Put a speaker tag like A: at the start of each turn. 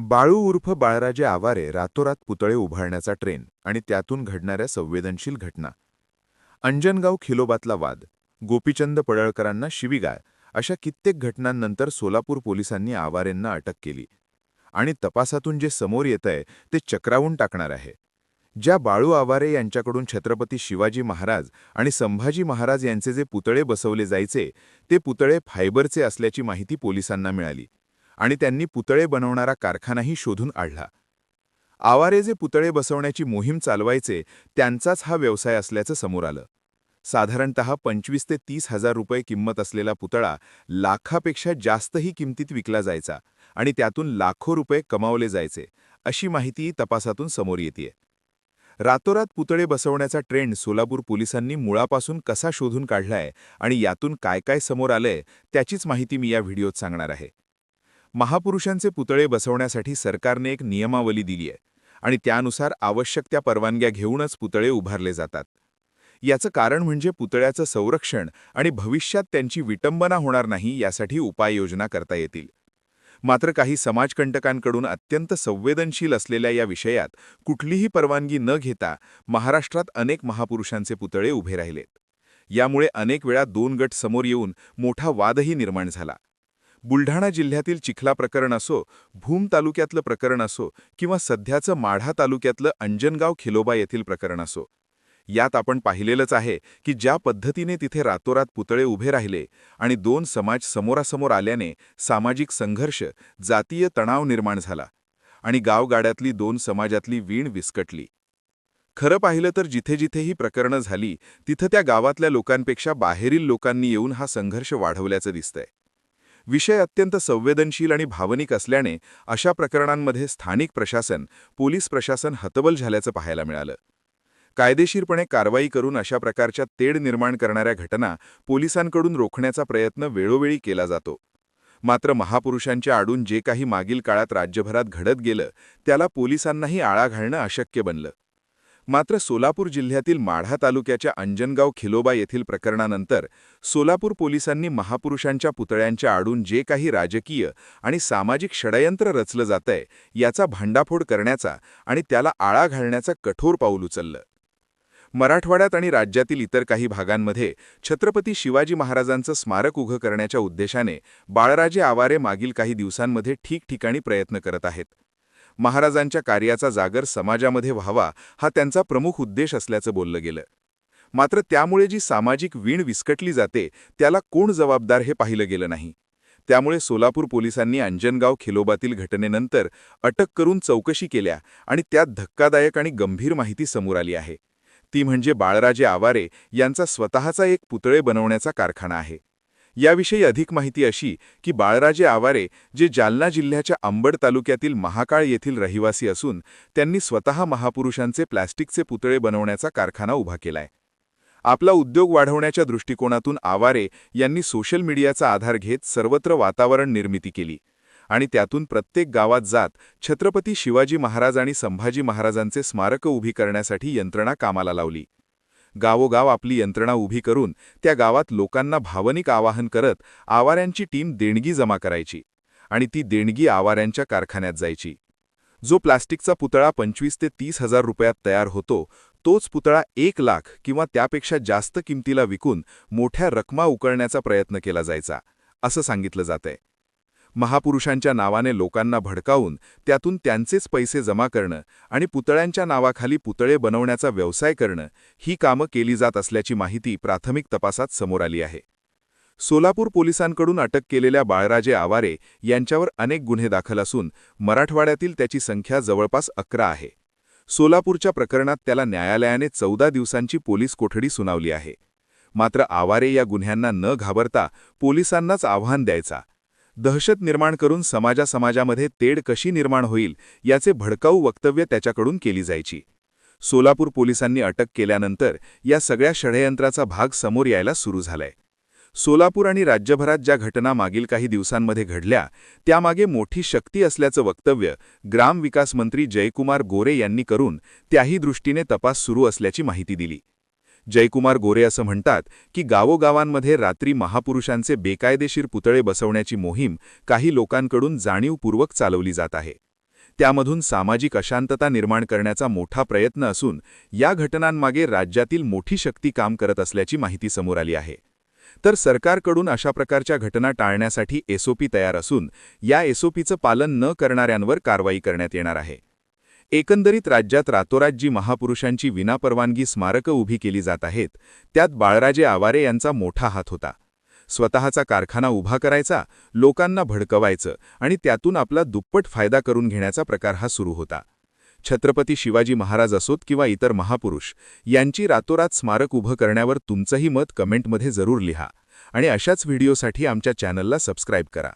A: बाळू उर्फ बाळराजे आवारे रातोरात पुतळे उभारण्याचा ट्रेन आणि त्यातून घडणाऱ्या संवेदनशील घटना. अंजनगाव खिलोबातला वाद, गोपीचंद पडळकरांना शिवीगाळ अशा कित्येक घटनांनंतर सोलापूर पोलिसांनी आवारेंना अटक केली. आणि तपासातून जे समोर येतंय ते चक्रावून टाकणार आहे. ज्या बाळू आवारे यांच्याकडून छत्रपती शिवाजी महाराज आणि संभाजी महाराज यांचे जे पुतळे बसवले जायचे ते पुतळे फायबरचे असल्याची माहिती पोलिसांना मिळाली आणि त्यांनी पुतळे बनवणारा कारखानाही शोधून काढला. आवारे जे पुतळे बसवण्याची मोहीम चालवायचे त्यांचाच हा व्यवसाय असल्याचं समोर आलं. साधारणतः 25 ते 30 हजार रुपये किंमत असलेला पुतळा लाखापेक्षा जास्तही किमतीत विकला जायचा आणि त्यातून लाखो रुपये कमावले जायचे, अशी माहिती तपासातून समोर येते. रातोरात पुतळे बसवण्याचा ट्रेंड सोलापूर पोलिसांनी मुळापासून कसा शोधून काढलाय आणि यातून काय काय समोर आलंय त्याचीच माहिती मी या व्हिडिओत सांगणार आहे. महापुरुषांचे पुतळे बसवण्यासाठी सरकारने एक नियमावली दिली आहे आणि त्यानुसार आवश्यक त्या परवानग्या घेऊनच पुतळे उभारले जातात. याचं कारण म्हणजे पुतळ्याचं संरक्षण आणि भविष्यात त्यांची विटंबना होणार नाही यासाठी उपाययोजना करता येतील. मात्र काही समाजकंटकांकडून अत्यंत संवेदनशील असलेल्या या विषयात कुठलीही परवानगी न घेता महाराष्ट्रात अनेक महापुरुषांचे पुतळे उभे राहिलेत. यामुळे अनेक वेळा दोन गट समोर येऊन मोठा वादही निर्माण झाला. बुलढाणा जिल्ह्यातील चिखला प्रकरण असो, भूम तालुक्यातलं प्रकरण असो किंवा सध्याचं माढा तालुक्यातलं अंजनगाव खिलोबा येथील प्रकरण असो, यात आपण पाहिलेलंच आहे की ज्या पद्धतीने तिथे रातोरात पुतळे उभे राहिले आणि दोन समाज समोरासमोर आल्याने सामाजिक संघर्ष, जातीय तणाव निर्माण झाला आणि गावगाड्यातली दोन समाजातली वीण विस्कटली. खरं पाहिलं तर जिथे जिथे ही प्रकरणं झाली तिथं त्या गावातल्या लोकांपेक्षा बाहेरील लोकांनी येऊन हा संघर्ष वाढवल्याचं दिसतंय. विषय अत्यंत संवेदनशील आणि भावनिक असल्याने अशा प्रकरणांमध्ये स्थानिक प्रशासन, पोलीस प्रशासन हतबल झाल्याचं पाहायला मिळालं. कायदेशीरपणे कारवाई करून अशा प्रकारच्या तेढ निर्माण करणाऱ्या घटना पोलिसांकडून रोखण्याचा प्रयत्न वेळोवेळी केला जातो. मात्र महापुरुषांच्या आडून जे काही मागील काळात राज्यभरात घडत गेलं त्याला पोलिसांनाही आळा घालणं अशक्य बनलं. मात्र सोलापूर जिल्ह्यातील माढा तालुक्याच्या अंजनगाव खिलोबा येथील प्रकरणानंतर सोलापूर पोलिसांनी महापुरुषांच्या पुतळ्यांच्या आडून जे काही राजकीय आणि सामाजिक षडयंत्र रचलं जातंय याचा भांडाफोड करण्याचा आणि त्याला आळा घालण्याचा कठोर पाऊल उचललं. मराठवाड्यात आणि राज्यातील इतर काही भागांमध्ये छत्रपती शिवाजी महाराजांचं स्मारक उभं करण्याच्या उद्देशाने बाळराजे आवारे मागील काही दिवसांमध्ये ठिकठिकाणी प्रयत्न करत आहेत. महाराजांच्या कार्याचा जागर समाजामध्ये व्हावा हा त्यांचा प्रमुख उद्देश असल्याचं बोललं गेलं. मात्र त्यामुळे जी सामाजिक वीण विस्कटली जाते त्याला कोण जबाबदार हे पाहिलं गेलं नाही. त्यामुळे सोलापूर पोलिसांनी अंजनगाव खिलोबातील घटनेनंतर अटक करून चौकशी केल्या आणि त्यात धक्कादायक आणि गंभीर माहिती समोर आली आहे. ती म्हणजे बाळराजे आवारे यांचा स्वतःचा एक पुतळे बनवण्याचा कारखाना आहे. याविषयी अधिक माहिती अशी की बाळराजे आवारे जे जालना जिल्ह्याच्या अंबड तालुक्यातील महाकाळ येथील रहिवासी असून त्यांनी स्वतः महापुरुषांचे प्लॅस्टिकचे पुतळे बनवण्याचा कारखाना उभा केलाय. आपला उद्योग वाढवण्याच्या दृष्टिकोनातून आवारे यांनी सोशल मीडियाचा आधार घेत सर्वत्र वातावरण निर्मिती केली आणि त्यातून प्रत्येक गावात जात छत्रपती शिवाजी महाराज आणि संभाजी महाराजांचे स्मारक उभी करण्यासाठी यंत्रणा कामाला लावली. गावोगाव आपली यंत्रणा उभी करून त्या गावात लोकांना भावनिक आवाहन करत आवाऱ्यांची टीम देणगी जमा करायची आणि ती देणगी आवाऱ्यांच्या कारखान्यात जायची. जो प्लास्टिकचा पुतळा 25 ते 30 हजार रुपयात तयार होतो तोच पुतळा 1 लाख किंवा त्यापेक्षा जास्त किमतीला विकून मोठ्या रकमा उकळण्याचा प्रयत्न केला जायचा, असं सांगितलं जातंय. महापुरुषांच्या नावाने लोकांना भडकावून त्यातून त्यांचेच पैसे जमा करणं आणि पुतळ्यांच्या नावाखाली पुतळे बनवण्याचा व्यवसाय करणं ही कामं केली जात असल्याची माहिती प्राथमिक तपासात समोर आली आहे. सोलापूर पोलिसांकडून अटक केलेल्या बाळराजे आवारे यांच्यावर अनेक गुन्हे दाखल असून मराठवाड्यातील त्याची संख्या जवळपास 11 आहे. सोलापूरच्या प्रकरणात त्याला न्यायालयाने 14 दिवसांची पोलीस कोठडी सुनावली आहे. मात्र आवारे या गुन्ह्यांना न घाबरता पोलिसांनाच आव्हान द्यायचा, दहशत निर्माण करून समाजामध्ये तेढ कशी निर्माण होईल याचे भडकाऊ वक्तव्य त्याच्याकडून केली जायची. सोलापूर पोलिसांनी अटक केल्यानंतर या सगळ्या षडयंत्राचा भाग समोर यायला सुरू झालाय. सोलापूर आणि राज्यभरात ज्या घटना मागील काही दिवसांमध्ये घडल्या त्यामागे मोठी शक्ती असल्याचं वक्तव्य ग्रामविकास मंत्री जयकुमार गोरे यांनी करून त्याही दृष्टीने तपास सुरू असल्याची माहिती दिली. जयकुमार गोरे असं म्हणतात की गावोगावांमध्ये रात्री महापुरुषांचे बेकायदेशीर पुतळे बसवण्याची मोहीम काही लोकांकडून जाणीवपूर्वक चालवली जात आहे. त्यामधून सामाजिक अशांतता निर्माण करण्याचा मोठा प्रयत्न असून या घटनांमागे राज्यातील मोठी शक्ती काम करत असल्याची माहिती समोर आली आहे. तर सरकारकडून अशा प्रकारच्या घटना टाळण्यासाठी एसओपी तयार असून या एसओपीचं पालन न करणाऱ्यांवर कारवाई करण्यात येणार आहे. एकंदरीत राज्यात रातोरात जी महापुरुषांची विनापरवानगी स्मारकं उभी केली जात आहेत, त्यात बाळराजे आवारे यांचा मोठा हात होता. स्वतःचा कारखाना उभा करायचा, लोकांना भडकवायचं आणि त्यातून आपला दुप्पट फायदा करून घेण्याचा प्रकार हा सुरू होता. छत्रपती शिवाजी महाराज असोत किंवा इतर महापुरुष यांची रातोरात स्मारक उभं करण्यावर तुमचंही मत कमेंटमध्ये जरूर लिहा आणि अशाच व्हिडिओसाठी आमच्या चॅनलला सबस्क्राईब करा.